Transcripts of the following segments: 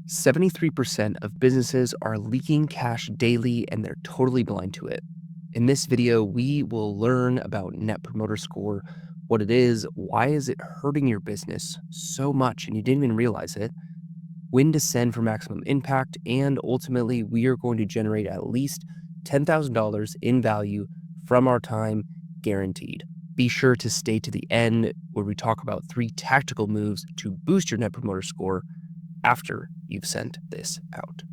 73% of businesses are leaking cash daily and they're totally blind to it. In this video, we will learn about Net Promoter Score, what it is, why is it hurting your business so much and you didn't even realize it, when to send for maximum impact, and ultimately we are going to generate at least $10,000 in value from our time, guaranteed. Be sure to stay to the end where we talk about 3 tactical moves to boost your Net Promoter Score after you've sent this out.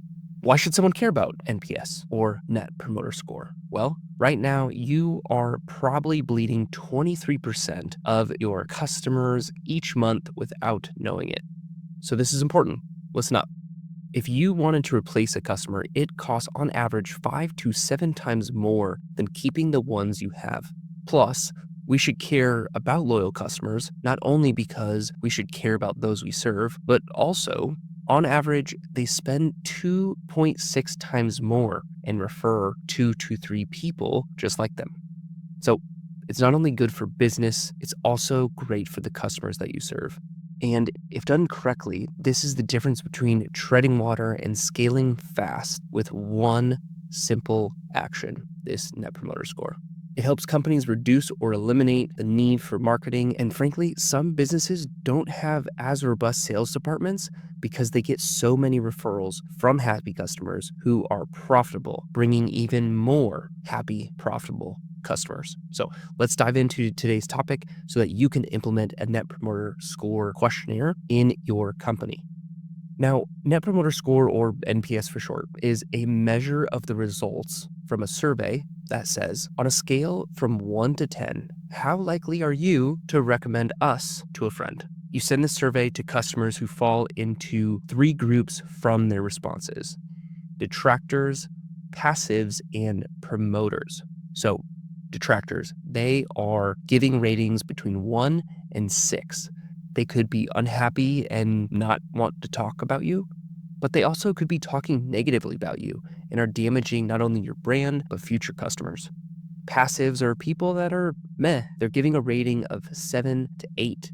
Why should someone care about NPS or Net Promoter Score? Well, right now you are probably bleeding 23% of your customers each month without knowing it. So this is important. Listen up. If you wanted to replace a customer, it costs on average 5 to 7 times more than keeping the ones you have. Plus, we should care about loyal customers, not only because we should care about those we serve, but also, on average, they spend 2.6 times more and refer 2 to 3 people just like them. So it's not only good for business, it's also great for the customers that you serve. And if done correctly, this is the difference between treading water and scaling fast with one simple action, this Net Promoter Score. It helps companies reduce or eliminate the need for marketing. And frankly, some businesses don't have as robust sales departments because they get so many referrals from happy customers who are profitable, bringing even more happy, profitable customers. So let's dive into today's topic so that you can implement a Net Promoter Score questionnaire in your company. Now, Net Promoter Score, or NPS for short, is a measure of the results from a survey that says, on a scale from 1 to 10, how likely are you to recommend us to a friend? You send this survey to customers who fall into 3 groups from their responses: detractors, passives, and promoters. So, detractors, they are giving ratings between 1 and 6. They could be unhappy and not want to talk about you, but they also could be talking negatively about you and are damaging not only your brand, but future customers. Passives are people that are meh. They're giving a rating of 7 to 8.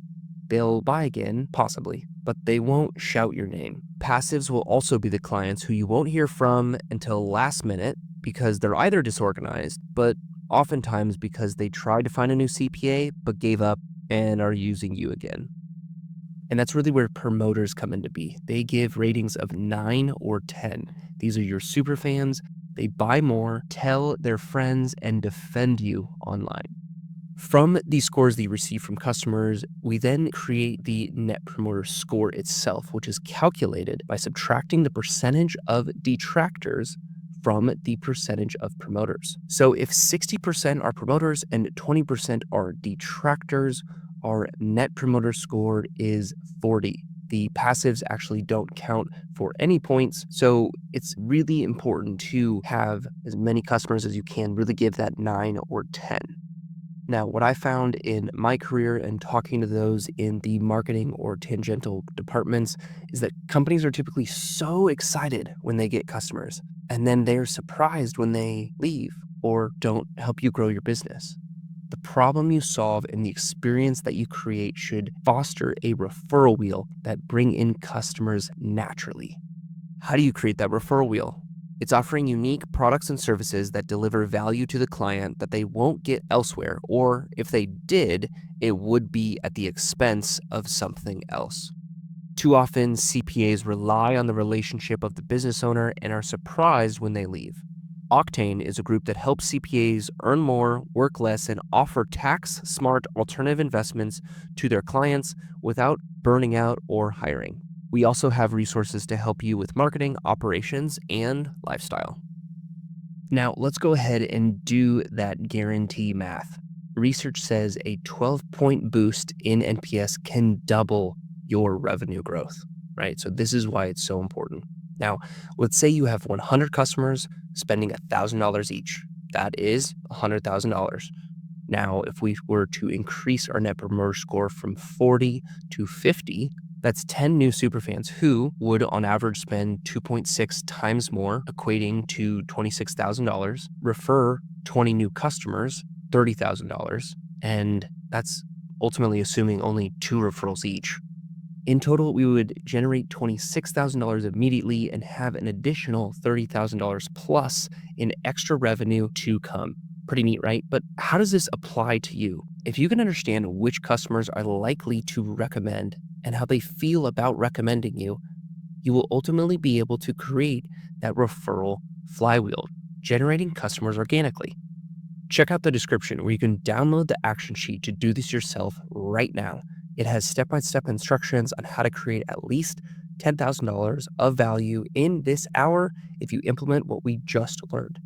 They'll buy again, possibly, but they won't shout your name. Passives will also be the clients who you won't hear from until last minute because they're either disorganized, but oftentimes because they tried to find a new CPA but gave up and are using you again. And that's really where promoters come into be. They give ratings of 9 or 10. These are your super fans. They buy more, tell their friends, and defend you online. From these scores that you receive from customers, we then create the Net Promoter Score itself, which is calculated by subtracting the percentage of detractors from the percentage of promoters. So if 60% are promoters and 20% are detractors, our Net Promoter Score is 40. The passives actually don't count for any points, so it's really important to have as many customers as you can really give that 9 or 10. Now, what I found in my career and talking to those in the marketing or tangential departments is that companies are typically so excited when they get customers, and then they're surprised when they leave or don't help you grow your business. The problem you solve and the experience that you create should foster a referral wheel that bring in customers naturally. How do you create that referral wheel? It's offering unique products and services that deliver value to the client that they won't get elsewhere, or if they did, it would be at the expense of something else. Too often, CPAs rely on the relationship of the business owner and are surprised when they leave. Octane is a group that helps CPAs earn more, work less, and offer tax-smart alternative investments to their clients without burning out or hiring. We also have resources to help you with marketing, operations, and lifestyle. Now, let's go ahead and do that guarantee math. Research says a 12-point boost in NPS can double your revenue growth, right? So this is why it's so important. Now, let's say you have 100 customers spending $1,000 each. That is $100,000. Now, if we were to increase our Net Promoter Score from 40 to 50, that's 10 new superfans who would on average spend 2.6 times more, equating to $26,000, refer 20 new customers, $30,000, and that's ultimately assuming only 2 referrals each. In total, we would generate $26,000 immediately and have an additional $30,000 plus in extra revenue to come. Pretty neat, right? But how does this apply to you? If you can understand which customers are likely to recommend and how they feel about recommending you, you will ultimately be able to create that referral flywheel, generating customers organically. Check out the description where you can download the action sheet to do this yourself right now. It has step-by-step instructions on how to create at least $10,000 of value in this hour if you implement what we just learned.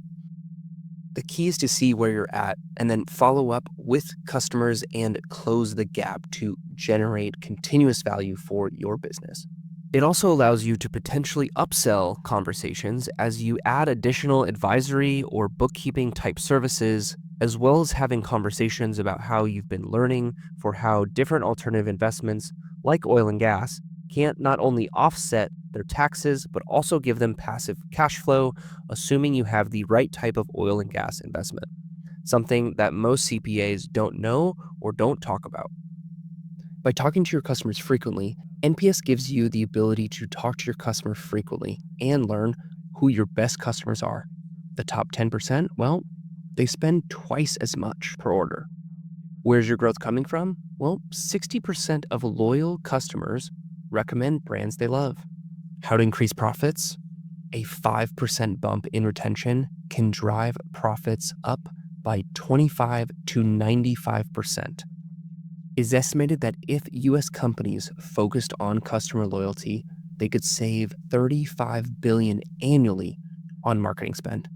The key is to see where you're at and then follow up with customers and close the gap to generate continuous value for your business. It also allows you to potentially upsell conversations as you add additional advisory or bookkeeping type services, as well as having conversations about how you've been learning for how different alternative investments like oil and gas can't not only offset their taxes, but also give them passive cash flow, assuming you have the right type of oil and gas investment, something that most CPAs don't know or don't talk about. By talking to your customers frequently, NPS gives you the ability to talk to your customer frequently and learn who your best customers are. The top 10%, well, they spend twice as much per order. Where's your growth coming from? Well, 60% of loyal customers recommend brands they love. How to increase profits? A 5% bump in retention can drive profits up by 25 to 95%. It's estimated that if US companies focused on customer loyalty, they could save $35 billion annually on marketing spend.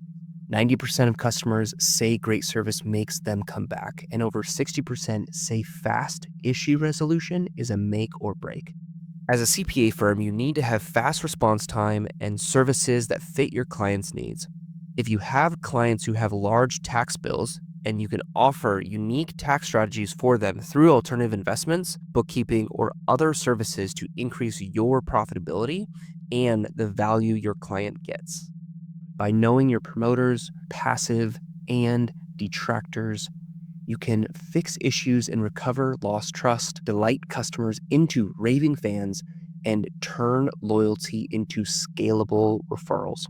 90% of customers say great service makes them come back, and over 60% say fast issue resolution is a make or break. As a CPA firm, you need to have fast response time and services that fit your clients' needs. If you have clients who have large tax bills, and you can offer unique tax strategies for them through alternative investments, bookkeeping, or other services to increase your profitability and the value your client gets. By knowing your promoters, passive, and detractors, you can fix issues and recover lost trust, delight customers into raving fans, and turn loyalty into scalable referrals.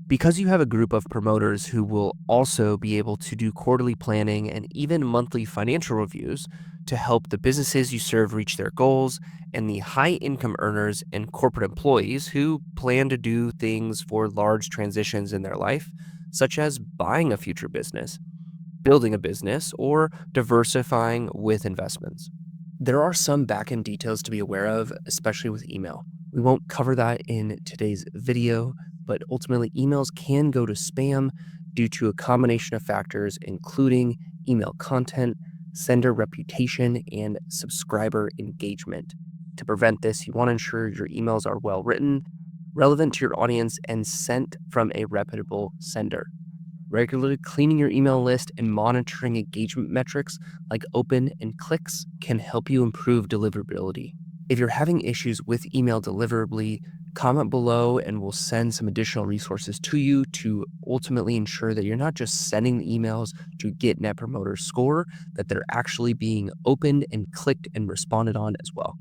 Because you have a group of promoters who will also be able to do quarterly planning and even monthly financial reviews to help the businesses you serve reach their goals, and the high income earners and corporate employees who plan to do things for large transitions in their life, such as buying a future business, building a business, or diversifying with investments. There are some backend details to be aware of, especially with email. We won't cover that in today's video, but ultimately emails can go to spam due to a combination of factors, including email content, sender reputation, and subscriber engagement. To prevent this, you want to ensure your emails are well written, relevant to your audience, and sent from a reputable sender. Regularly cleaning your email list and monitoring engagement metrics like open and clicks can help you improve deliverability. If you're having issues with email deliverability, comment below and we'll send some additional resources to you to ultimately ensure that you're not just sending the emails to get Net Promoter Score, that they're actually being opened and clicked and responded on as well.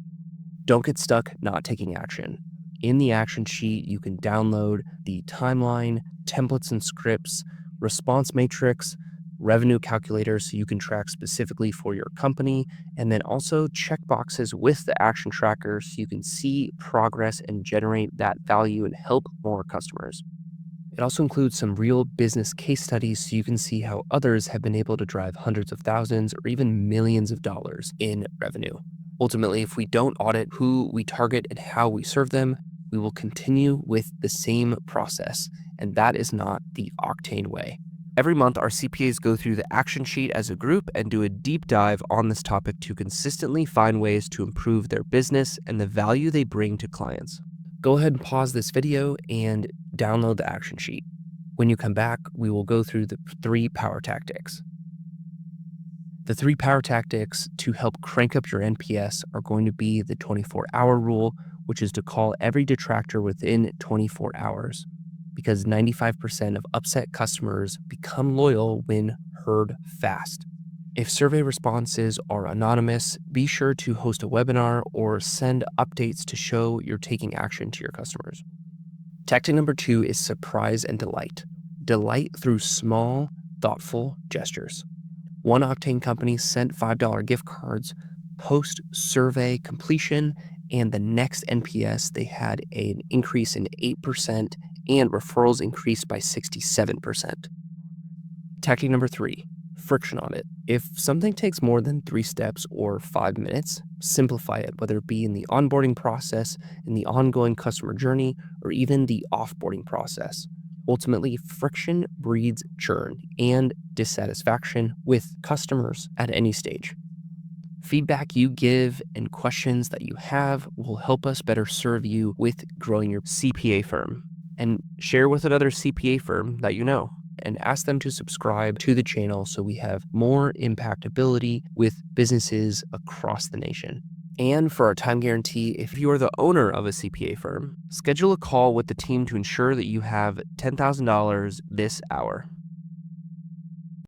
Don't get stuck not taking action. In the action sheet, you can download the timeline, templates and scripts, response matrix, revenue calculator so you can track specifically for your company, and then also check boxes with the action tracker so you can see progress and generate that value and help more customers. It also includes some real business case studies so you can see how others have been able to drive hundreds of thousands or even millions of dollars in revenue. Ultimately, if we don't audit who we target and how we serve them, we will continue with the same process, and that is not the Octane way. Every month, our CPAs go through the action sheet as a group and do a deep dive on this topic to consistently find ways to improve their business and the value they bring to clients. Go ahead and pause this video and download the action sheet. When you come back, we will go through the 3 power tactics. The 3 power tactics to help crank up your NPS are going to be the 24-hour rule, which is to call every detractor within 24 hours, because 95% of upset customers become loyal when heard fast. If survey responses are anonymous, be sure to host a webinar or send updates to show you're taking action to your customers. Tactic number 2 is surprise and delight. Delight through small, thoughtful gestures. One Octane company sent $5 gift cards post survey completion, and the next NPS, they had an increase in 8% and referrals increased by 67%. Tactic number 3, friction audit. If something takes more than 3 steps or 5 minutes, simplify it, whether it be in the onboarding process, in the ongoing customer journey, or even the offboarding process. Ultimately, friction breeds churn and dissatisfaction with customers at any stage. Feedback you give and questions that you have will help us better serve you with growing your CPA firm. And share with another CPA firm that you know and ask them to subscribe to the channel so we have more impactability with businesses across the nation. And for our time guarantee, if you are the owner of a CPA firm, schedule a call with the team to ensure that you have $10,000 this hour.